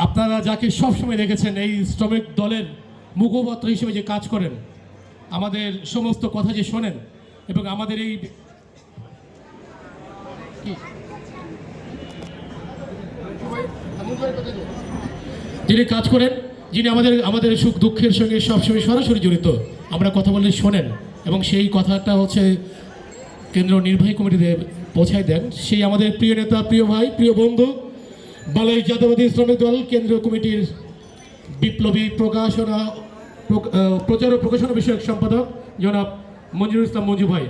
আপনারা যাকে সবসময় দেখেছেন এই শ্রমিক দলের মুখপাত্র হিসেবে যে কাজ করেন, আমাদের সমস্ত কথা যে শোনেন এবং আমাদের এই যিনি কাজ করেন, যিনি আমাদের সুখ দুঃখের সঙ্গে সবসময় সরাসরি জড়িত, আমরা কথা বললে শোনেন এবং সেই কথাটা হচ্ছে কেন্দ্রীয় নির্বাহী কমিটিতে পৌঁছায় দেন, সেই আমাদের প্রিয় নেতা, প্রিয় ভাই, প্রিয় বন্ধু, বাংলাদেশ জাতীয়তাবাদী শ্রমিক দল কেন্দ্রীয় কমিটির বিপ্লবী প্রচার ও প্রকাশনা বিষয়ক সম্পাদক জনাব মঞ্জুরুল ইসলাম মঞ্জু ভাই।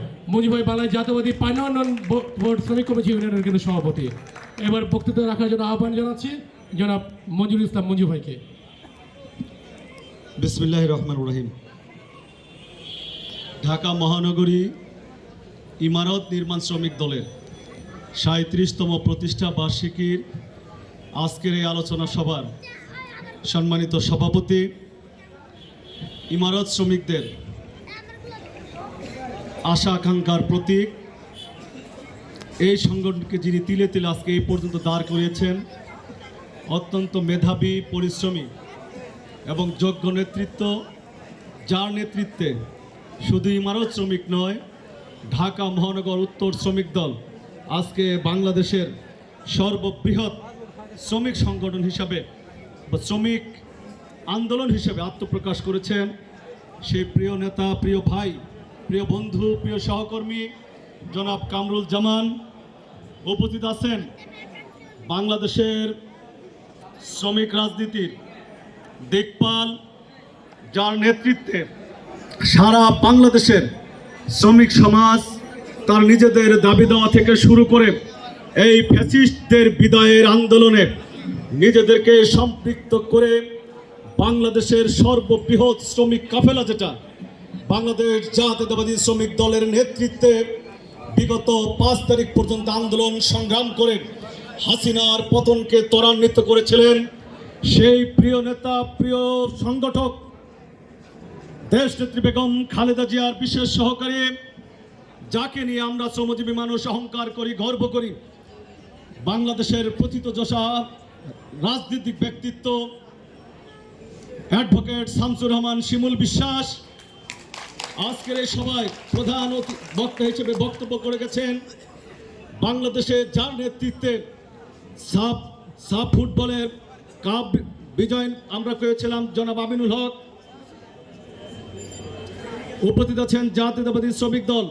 বাংলাদেশ জাতীয়তাবাদী পাইনন বোর্ড শ্রমিক কমিটি ইউনিয়নের কিন্তু সভাপতি। এবার বক্তৃতা রাখার জন্য আহ্বান জানাচ্ছি জনাব মঞ্জুরুল ইসলাম মঞ্জু ভাইকে। বিসমিল্লাহির রহমানির রহিম। ঢাকা মহানগরী ইমারত নির্মাণ শ্রমিক দলের ৩৭তম প্রতিষ্ঠা বার্ষিকীর আজকের এই আলোচনা সভার সম্মানিত সভাপতি, ইমারত শ্রমিকদের আশা আকাঙ্ক্ষার প্রতীক, এই সংগঠনকে যিনি তিলে তিলে আজকে এই পর্যন্ত দাঁড় করিয়েছেন, অত্যন্ত মেধাবী, পরিশ্রমী এবং যোগ্য নেতৃত্ব, যার নেতৃত্বে শুধু ইমারত শ্রমিক নয়, ঢাকা মহানগর উত্তর শ্রমিক দল আজকে বাংলাদেশের সর্ববৃহৎ শ্রমিক সংগঠন হিসাবে বা শ্রমিক আন্দোলন হিসেবে আত্মপ্রকাশ করেছেন। সেই প্রিয় নেতা, প্রিয় ভাই, প্রিয় বন্ধু, প্রিয় সহকর্মী জনাব কামরুল জামান উপস্থিত আছেন। বাংলাদেশের শ্রমিক রাজনীতির দেখভাল, যার নেতৃত্বে সারা বাংলাদেশের শ্রমিক সমাজ তার নিজেদের দাবি দেওয়া থেকে শুরু করে এই ফ্যাসিস্টদের বিদায়ের আন্দোলনে নিজেদেরকে সম্পৃক্ত করে বাংলাদেশের সর্ববৃহৎ শ্রমিক কাফেলা, যেটা বাংলাদেশ জাতীয়তাবাদী শ্রমিক দলের নেতৃত্বে বিগত ৫ তারিখ পর্যন্ত আন্দোলন সংগ্রাম করে হাসিনার পতনকে ত্বরান্বিত করেছিলেন, সেই প্রিয় নেতা, প্রিয় সংগঠক দেশনেত্রী বেগম খালেদা জিয়ার বিশেষ সহকারী, যাকে নিয়ে আমরা শ্রমজীবী মানুষ অহংকার করি, গর্ব করি, বাংলাদেশের প্রথিতযশা রাজনৈতিক ব্যক্তিত্ব অ্যাডভোকেট শামসুর রহমান শিমুল বিশ্বাস আজকের এই সভায় প্রধান বক্তা হিসেবে বক্তব্য করে গেছেন। বাংলাদেশে যার নেতৃত্বে সাব ফুটবলের কাপ বিজয় আমরা পেয়েছিলাম জনাব আমিনুল হক, উপস্থিত আছেন জাতীয়তাবাদী শ্রমিক দল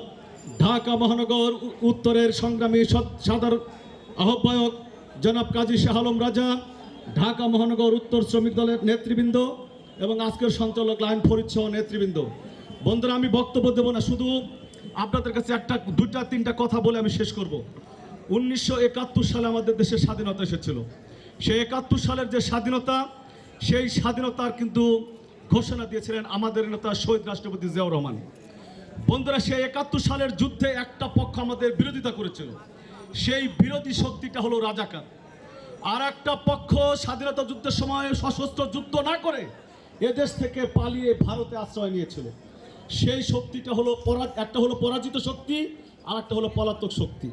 ঢাকা মহানগর উত্তরের সংগ্রামী সাধারণ আহ্বায়ক জনাব কাজী শাহ আলম রাজা, ঢাকা মহানগর উত্তর শ্রমিক দলের নেতৃবৃন্দ এবং আজকের সঞ্চালক লাইন ফরিদ সহ নেতৃবৃন্দ। বন্ধুরা, আমি বক্তব্য দেব না, শুধু আপনাদের কাছে দুইটা তিনটা কথা বলে আমি শেষ করব। 1971 সালে আমাদের দেশে স্বাধীনতা এসেছিল। সেই 71 সালের যে স্বাধীনতা, সেই স্বাধীনতার কিন্তু ঘোষণা দিয়েছিলেন আমাদের নেতা শহীদ রাষ্ট্রপতি জিয়াউর রহমান। বন্ধুরা, সেই 71 সালের যুদ্ধে একটা পক্ষ আমাদের বিরোধিতা করেছিল, সেই বিরোধী শক্তিটা হলো রাজাকার। আর একটা পক্ষ স্বাধীনতা যুদ্ধের সময় সশস্ত্র যুদ্ধ না করে এদেশ থেকে পালিয়ে ভারতে আশ্রয় নিয়েছিল। সেই শক্তিটা হলো একটা হলো পরাজিত শক্তি, আর একটা হলো পলাতক শক্তি।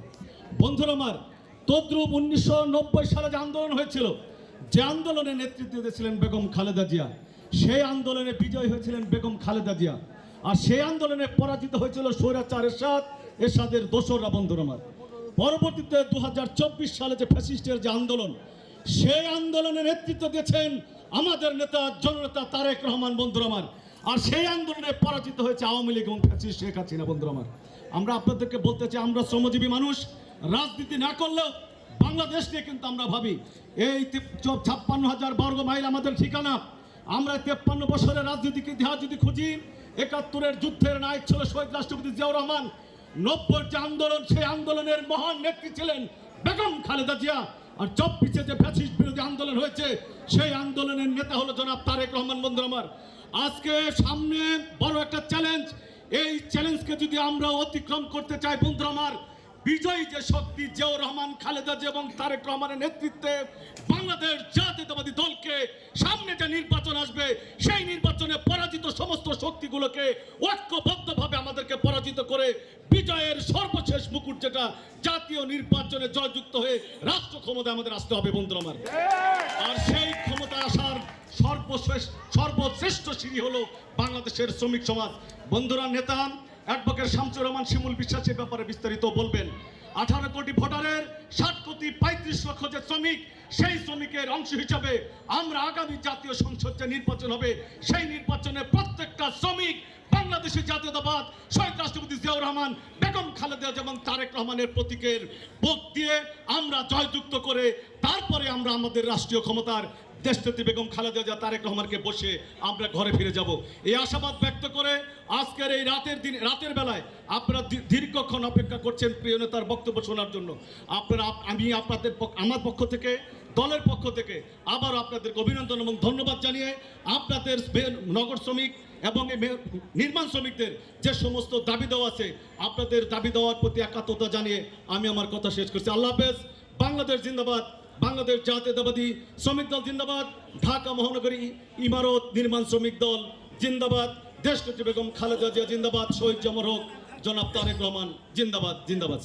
বন্ধুরা আমার, তদ্রুপ 1990 সালে যে আন্দোলন হয়েছিল, যে আন্দোলনের নেতৃত্ব দিয়েছিলেন বেগম খালেদা জিয়া, সেই আন্দোলনে বিজয় হয়েছিলেন বেগম খালেদা জিয়া, আর সেই আন্দোলনে পরাজিত হয়েছিল স্বৈরাচার এরশাদের দোসররা। বন্ধুরা আমার, পরবর্তীতে 2024 সালে যে ফ্যাসিস্টের যে আন্দোলন, সেই আন্দোলনের নেতৃত্ব দিয়েছেন আমাদের নেতা জননেতা তারেক রহমান। বন্ধুরা আমার, আর সেই আন্দোলনে পরাজিত হয়েছে আওয়ামী লীগ এবং ফ্যাসিস্ট শেখ হাসিনা। বন্ধুরা আমার, আমরা আপনাদেরকে বলতে চাই, আমরা শ্রমজীবী মানুষ, রাজনীতি না করলেও বাংলাদেশ নিয়ে কিন্তু আমরা ভাবি। এই 56,000 বর্গ মাইল আমাদের ঠিকানা। আমরা 53 বছরের রাজনীতিক ইতিহাস যদি খুঁজি, 71-এর যুদ্ধের নায়ক ছিল শহীদ রাষ্ট্রপতি জিয়াউর রহমান। 90-এর যে আন্দোলন, সেই আন্দোলনের মহান নেত্রী ছিলেন বেগম খালেদা জিয়া। আর 24-এ যে ফ্যাসিস্ট বিরোধী আন্দোলন হয়েছে, সেই আন্দোলনের নেতা হলো জনাব তারেক রহমান। বন্ধুরা আমার, আজকে সামনে বড় একটা চ্যালেঞ্জ। এই চ্যালেঞ্জকে যদি আমরা অতিক্রম করতে চাই, বন্ধুরা আমার, বিজয়ী যে শক্তি জিয়াউর রহমান, খালেদা জিয়া এবং তারেক রহমানের নেতৃত্বে বাংলাদেশ জাতীয়তাবাদী দলকে সামনে যে নির্বাচন আসবে, সেই নির্বাচনে পরাজিত সমস্ত শক্তিগুলোকে ঐক্যবদ্ধভাবে আমাদেরকে পরাজিত করে বিজয়ের সর্বশেষ মুকুট, যেটা জাতীয় নির্বাচনে জয়যুক্ত হয়ে রাষ্ট্র ক্ষমতায় আমাদের আসতে হবে। বন্ধুরা আমার, আর সেই ক্ষমতায় আসার সর্বশ্রেষ্ঠ সিঁড়ি হলো বাংলাদেশের শ্রমিক সমাজ। বন্ধুরা, নেতা অ্যাডভোকেট শামসুর রহমান শিমুল বিশ্বাস এ ব্যাপারে বিস্তারিত বলবেন। 18 কোটি ভোটারের 60 কোটি 35 লক্ষ যে শ্রমিক, সেই শ্রমিকের অংশ হিসাবে আমরা আগামী জাতীয় সংসদ যে নির্বাচন হবে, সেই নির্বাচনে প্রত্যেকটা শ্রমিক বাংলাদেশি জাতীয়তাবাদ, শহীদ রাষ্ট্রপতি জিয়াউর রহমান, বেগম খালেদা এবং তারেক রহমানের প্রতীকের ভোট দিয়ে আমরা জয়যুক্ত করে তারপরে আমরা আমাদের রাষ্ট্রীয় ক্ষমতার দেশনেত্রী বেগম খালেদা জিয়া, তারেক রহমানকে বসে আমরা ঘরে ফিরে যাব। এই আশাবাদ ব্যক্ত করে আজকের এই রাতের বেলায় আপনারা দীর্ঘক্ষণ অপেক্ষা করছেন প্রিয় নেতার বক্তব্য শোনার জন্য। আমি আমার পক্ষ থেকে, দলের পক্ষ থেকে আবার আপনাদেরকে অভিনন্দন এবং ধন্যবাদ জানিয়ে আপনাদের নগর শ্রমিক এবং নির্মাণ শ্রমিকদের যে সমস্ত দাবি দেওয়া আছে, আপনাদের দাবি দেওয়ার প্রতি একাত্মতা জানিয়ে আমি আমার কথা শেষ করছি। আল্লাহ হাফেজ। বাংলাদেশ জিন্দাবাদ। বাংলাদেশ জাতীয়তাবাদী শ্রমিক দল জিন্দাবাদ। ঢাকা মহানগরী ইমারত নির্মাণ শ্রমিক দল জিন্দাবাদ। দেশনেত্রী বেগম খালেদা জিয়া জিন্দাবাদ। শহীদ জামর হোক। জনাব তারেক রহমান জিন্দাবাদ। জিন্দাবাদ।